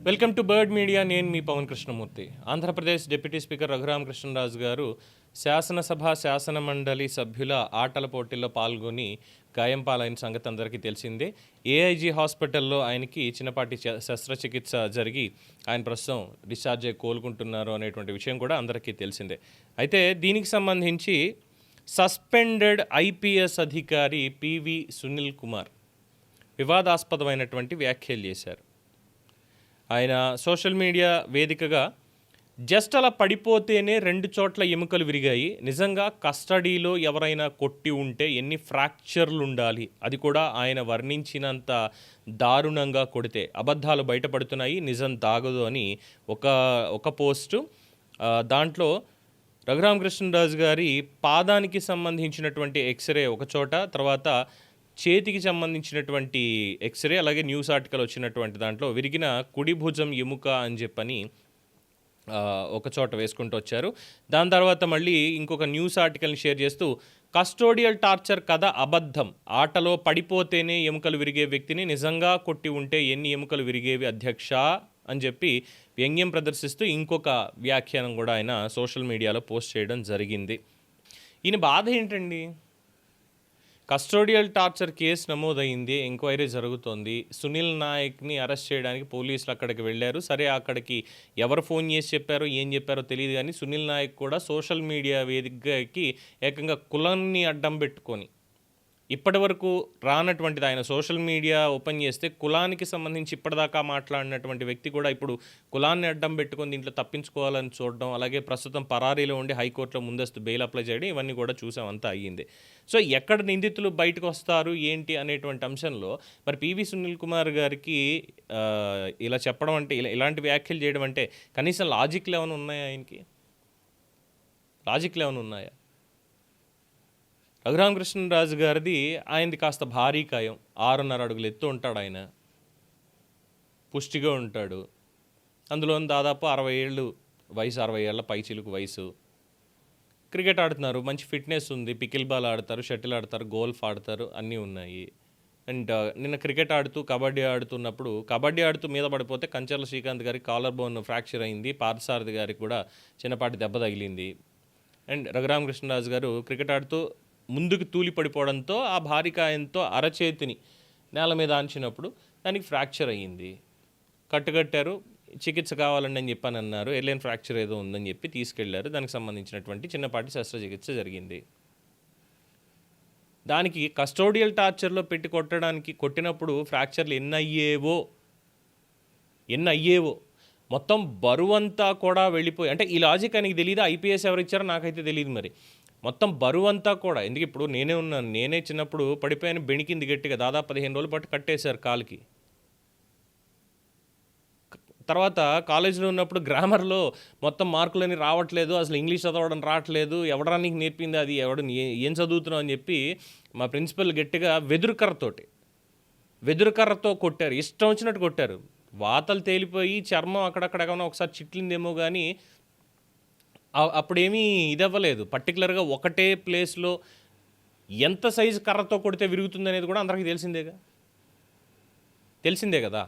Welcome to bird media. నేను మీ Pawan Krishnamurthy. Andhra Pradesh deputy speaker Raghuramakrishnaraju గారు శాసనసభ శాసన మండలి సభ్యుల ఆటల పోటీల్లో పాల్గొని గాయం పాలైన సంగతి అందరికీ తెలిసిందే. ఏఐజీ హాస్పిటల్లో ఆయనకి చిన్నపాటి శస్త్రచికిత్స జరిగి ఆయన ప్రస్తుతం డిశ్చార్జ్ అయ్యి కోలుకుంటున్నారు అనేటువంటి విషయం కూడా అందరికీ తెలిసిందే. అయితే దీనికి సంబంధించి సస్పెండెడ్ ఐపీఎస్ అధికారి పివి సునీల్ కుమార్ వివాదాస్పదమైనటువంటి వ్యాఖ్యలు చేశారు. ఆయన సోషల్ మీడియా వేదికగా జస్ట్ అలా పడిపోతేనే 2 చోట్ల ఎముకలు విరిగాయి, నిజంగా కస్టడీలో ఎవరైనా కొట్టి ఉంటే ఎన్ని ఫ్రాక్చర్లు ఉండాలి, అది కూడా ఆయన వర్ణించినంత దారుణంగా కొడితే అబద్ధాలు బయటపడుతున్నాయి, నిజం దాగదు అని ఒక పోస్టు. దాంట్లో రఘురామకృష్ణరాజు గారి పాదానికి సంబంధించినటువంటి ఎక్స్రే ఒక చోట, తర్వాత చేతికి సంబంధించినటువంటి ఎక్స్రే, అలాగే న్యూస్ ఆర్టికల్ వచ్చినటువంటి దాంట్లో విరిగిన కుడి భుజం ఎముక అని చెప్పని ఒక చోట వేసుకుంటూ వచ్చారు. దాని తర్వాత మళ్ళీ ఇంకొక న్యూస్ ఆర్టికల్ని షేర్ చేస్తూ కస్టోడియల్ టార్చర్ కథ అబద్ధం, ఆటలో పడిపోతేనే ఎముకలు విరిగే వ్యక్తిని నిజంగా కొట్టి ఉంటే ఎన్ని ఎముకలు విరిగేవి అధ్యక్ష అని చెప్పి వ్యంగ్యం ప్రదర్శిస్తూ ఇంకొక వ్యాఖ్యానం కూడా ఆయన సోషల్ మీడియాలో పోస్ట్ చేయడం జరిగింది. ఈయన బాధ ఏంటండి? కస్టోడియల్ టార్చర్ కేసు నమోదైంది, ఎంక్వైరీ జరుగుతోంది. సునీల్ నాయక్ని అరెస్ట్ చేయడానికి పోలీసులు అక్కడికి వెళ్ళారు. సరే, అక్కడికి ఎవరు ఫోన్ చేసి చెప్పారో ఏం చెప్పారో తెలియదు, కానీ సునీల్ నాయక్ కూడా సోషల్ మీడియా వేదికకి ఏకంగా కులాన్ని అడ్డం పెట్టుకొని ఇప్పటి వరకు రానటువంటిది, ఆయన సోషల్ మీడియా ఓపెన్ చేస్తే కులానికి సంబంధించి ఇప్పటిదాకా మాట్లాడినటువంటి వ్యక్తి కూడా ఇప్పుడు కులాన్ని అడ్డం పెట్టుకొని దీంట్లో తప్పించుకోవాలని చూడడం, అలాగే ప్రస్తుతం పరారీలో ఉండి హైకోర్టులో ముందస్తు బెయిల్ అప్లై చేయడం, ఇవన్నీ కూడా చూసామంతా అయ్యింది. సో ఎక్కడ నిందితులు బయటకు వస్తారు ఏంటి అనేటువంటి అంశంలో మరి పివి సునీల్ కుమార్ గారికి ఇలా చెప్పడం అంటే, ఇలాంటి వ్యాఖ్యలు చేయడం అంటే కనీసం లాజిక్లు ఏమైనా ఉన్నాయా? ఆయనకి లాజిక్లు ఏమైనా ఉన్నాయా? రఘురామకృష్ణరాజు గారిది ఆయనది కాస్త భారీ కాయం, 6.5 అడుగులు ఎత్తు ఉంటాడు, ఆయన పుష్టిగా ఉంటాడు. అందులో దాదాపు 60 ఏళ్ళు వయసు, 60 ఏళ్ల పైచిలుకు వయసు. క్రికెట్ ఆడుతున్నారు, మంచి ఫిట్నెస్ ఉంది, పికిల్ బాల్ ఆడతారు, షటిల్ ఆడతారు, గోల్ఫ్ ఆడతారు, అన్నీ ఉన్నాయి. అండ్ నిన్న క్రికెట్ ఆడుతూ కబడ్డీ ఆడుతూ మీద పడిపోతే కంచర్ల శ్రీకాంత్ గారికి కాలర్ బోన్ ఫ్రాక్చర్ అయింది, పార్థసారథి గారికి కూడా చిన్నపాటి దెబ్బ తగిలింది. అండ్ రఘురామకృష్ణరాజు గారు క్రికెట్ ఆడుతూ ముందుకు తూలి పడిపోవడంతో ఆ భారీ కాయంతో అరచేతిని నేల మీద ఆంచినప్పుడు దానికి ఫ్రాక్చర్ అయ్యింది. కట్టుకట్టారు, చికిత్స కావాలండి అని చెప్పని అన్నారు. ఎర్లైన్ ఫ్రాక్చర్ ఏదో ఉందని చెప్పి తీసుకెళ్లారు. దానికి సంబంధించినటువంటి చిన్నపాటి శస్త్రచికిత్స జరిగింది. దానికి కస్టోడియల్ టార్చర్లో పెట్టి కొట్టినప్పుడు ఫ్రాక్చర్లు ఎన్ని అయ్యేవో మొత్తం బరువంతా కూడా వెళ్ళిపోయి, అంటే ఈ లాజిక్ ఆయనకి తెలియదు, ఐపీఎస్ ఎవరు ఇచ్చారో నాకైతే తెలియదు. మరి మొత్తం బరువంతా కూడా, ఎందుకు ఇప్పుడు నేనే ఉన్నాను, నేనే చిన్నప్పుడు పడిపోయాను, బెణికింది గట్టిగా, దాదాపు 15 రోజులు పాటు కట్టేశారు కాలుకి. తర్వాత కాలేజీలో ఉన్నప్పుడు గ్రామర్లో మొత్తం మార్కులని రావట్లేదు, అసలు ఇంగ్లీష్ చదవడం రావట్లేదు, ఎవడరా నీకు నేర్పింది, అది ఏం చదువుతున్నావు అని చెప్పి మా ప్రిన్సిపల్ గట్టిగా వెదురుకర్రతో కొట్టారు, ఇష్టం వచ్చినట్టు కొట్టారు. వాతలు తేలిపోయి చర్మం అక్కడక్కడ ఏమైనా ఒకసారి చిట్లిందేమో కానీ అప్పుడేమీ ఇదవ్వలేదు. పర్టికులర్గా ఒకటే ప్లేస్లో ఎంత సైజు కర్రతో కొడితే విరుగుతుంది అనేది కూడా అందరికీ తెలిసిందే కదా.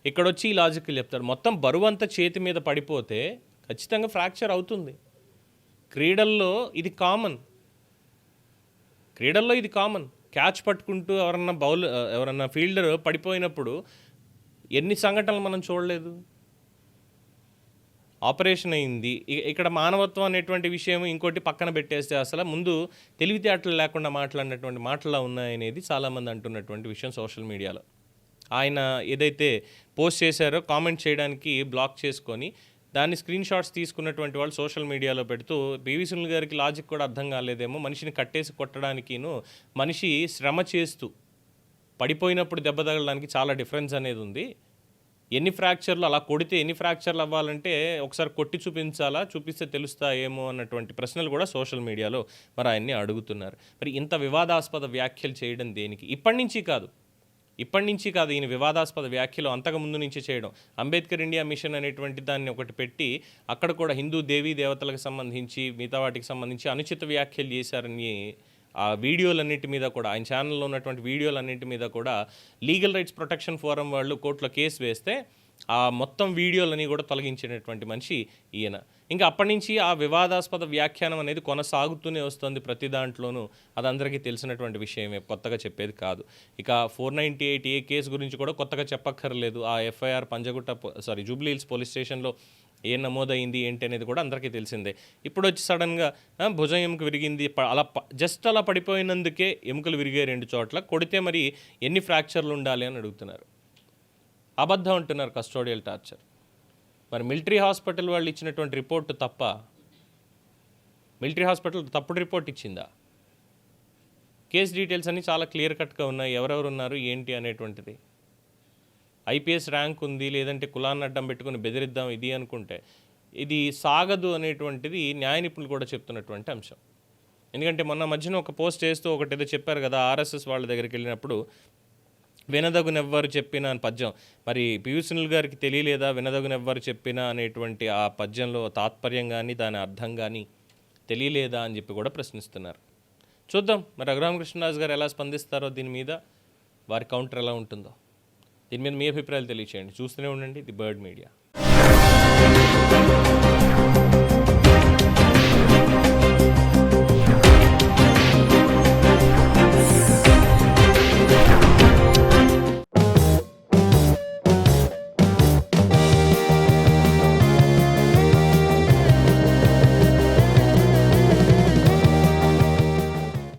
ఇక్కడొచ్చి ఈ లాజిక్లు చెప్తారు. మొత్తం బరువంతా చేతి మీద పడిపోతే ఖచ్చితంగా ఫ్రాక్చర్ అవుతుంది. క్రీడల్లో ఇది కామన్. క్యాచ్ పట్టుకుంటూ ఎవరన్నా ఫీల్డర్ పడిపోయినప్పుడు ఎన్ని సంఘటనలు మనం చూడలేదు. ఆపరేషన్ అయింది. ఇక్కడ మానవత్వం అనేటువంటి విషయం ఇంకోటి పక్కన పెట్టేస్తే అసలు ముందు తెలివితేటలు లేకుండా మాట్లాడినటువంటి మాటలా ఉన్నాయనేది చాలామంది అంటున్నటువంటి విషయం సోషల్ మీడియాలో. ఆయన ఏదైతే పోస్ట్ చేశారో కామెంట్ చేయడానికి బ్లాక్ చేసుకొని దాన్ని స్క్రీన్ షాట్స్ తీసుకున్నటువంటి వాళ్ళు సోషల్ మీడియాలో పెడుతూ పివి సునీల్ గారికి లాజిక్ కూడా అర్థం కాలేదేమో, మనిషిని కట్టేసి కొట్టడానికిను మనిషి శ్రమ చేస్తూ పడిపోయినప్పుడు దెబ్బ తగలడానికి చాలా డిఫరెన్స్ అనేది ఉంది. ఎన్ని ఫ్రాక్చర్లు, అలా కొడితే ఎన్ని ఫ్రాక్చర్లు అవ్వాలంటే ఒకసారి కొట్టి చూపిస్తే తెలుస్తాయేమో అన్నటువంటి ప్రశ్నలు కూడా సోషల్ మీడియాలో మరి ఆయన్ని అడుగుతున్నారు. మరి ఇంత వివాదాస్పద వ్యాఖ్యలు చేయడం దేనికి? ఇప్పటి నుంచి కాదు ఈయన వివాదాస్పద వ్యాఖ్యలు అంతకు ముందు నుంచి చేయడం. అంబేద్కర్ ఇండియా మిషన్ అనేటువంటి దాన్ని ఒకటి పెట్టి అక్కడ కూడా హిందూ దేవీ దేవతలకు సంబంధించి మిగతా వాటికి సంబంధించి అనుచిత వ్యాఖ్యలు చేశారని ఆ వీడియోలన్నింటి మీద కూడా, ఆయన ఛానల్లో ఉన్నటువంటి వీడియోలన్నింటి మీద కూడా లీగల్ రైట్స్ ప్రొటెక్షన్ ఫోరం వాళ్ళు కోర్టులో కేసు వేస్తే ఆ మొత్తం వీడియోలని కూడా తొలగించినటువంటి మనిషి ఈయన. ఇంకా అప్పటి నుంచి ఆ వివాదాస్పద వ్యాఖ్యానం అనేది కొనసాగుతూనే వస్తుంది ప్రతి దాంట్లోనూ. అది అందరికీ తెలిసినటువంటి విషయమే, కొత్తగా చెప్పేది కాదు. ఇక 498 కేసు గురించి కూడా కొత్తగా చెప్పక్కర్లేదు. ఆ ఎఫ్ఐఆర్ జూబ్లీ హిల్స్ పోలీస్ స్టేషన్లో ఏం నమోదైంది ఏంటి అనేది కూడా అందరికీ తెలిసిందే. ఇప్పుడు వచ్చి సడన్గా భుజం ఎముక విరిగింది, జస్ట్ అలా పడిపోయినందుకే ఎముకలు విరిగాయి 2 చోట్ల, కొడితే మరి ఎన్ని ఫ్రాక్చర్లు ఉండాలి అని అడుగుతున్నారు. అబద్ధం అంటున్నారు కస్టోడియల్ టార్చర్. మరి మిలిటరీ హాస్పిటల్ వాళ్ళు ఇచ్చినటువంటి రిపోర్టు తప్ప? మిలిటరీ హాస్పిటల్ తప్పుడు రిపోర్ట్ ఇచ్చిందా? కేస్ డీటెయిల్స్ అన్నీ చాలా క్లియర్ కట్గా ఉన్నాయి, ఎవరెవరు ఉన్నారు ఏంటి అనేటువంటిది. ఐపీఎస్ ర్యాంక్ ఉంది, లేదంటే కులాన్ని అడ్డం పెట్టుకుని బెదిరిద్దాం ఇది అనుకుంటే ఇది సాగదు అనేటువంటిది న్యాయ నిపుణులు కూడా చెప్తున్నటువంటి అంశం. ఎందుకంటే మొన్న మధ్యన ఒక పోస్ట్ చేస్తూ ఒకటి ఏదో చెప్పారు కదా, ఆర్ఎస్ఎస్ వాళ్ళ దగ్గరికి వెళ్ళినప్పుడు వినదగునెవ్వరు చెప్పిన అని పద్యం. మరి పియు సునీల్ గారికి తెలియలేదా వినదగునెవ్వరు చెప్పినా అనేటువంటి ఆ పద్యంలో తాత్పర్యం కానీ దాని అర్థం కానీ తెలియలేదా అని చెప్పి కూడా ప్రశ్నిస్తున్నారు. చూద్దాం మరి రఘురామకృష్ణరాజు గారు ఎలా స్పందిస్తారో దీని మీద, వారి కౌంటర్ ఎలా ఉంటుందో. దీని మీద మీ అభిప్రాయాలు తెలియచేయండి. చూస్తూనే ఉండండి ది బర్డ్ మీడియా.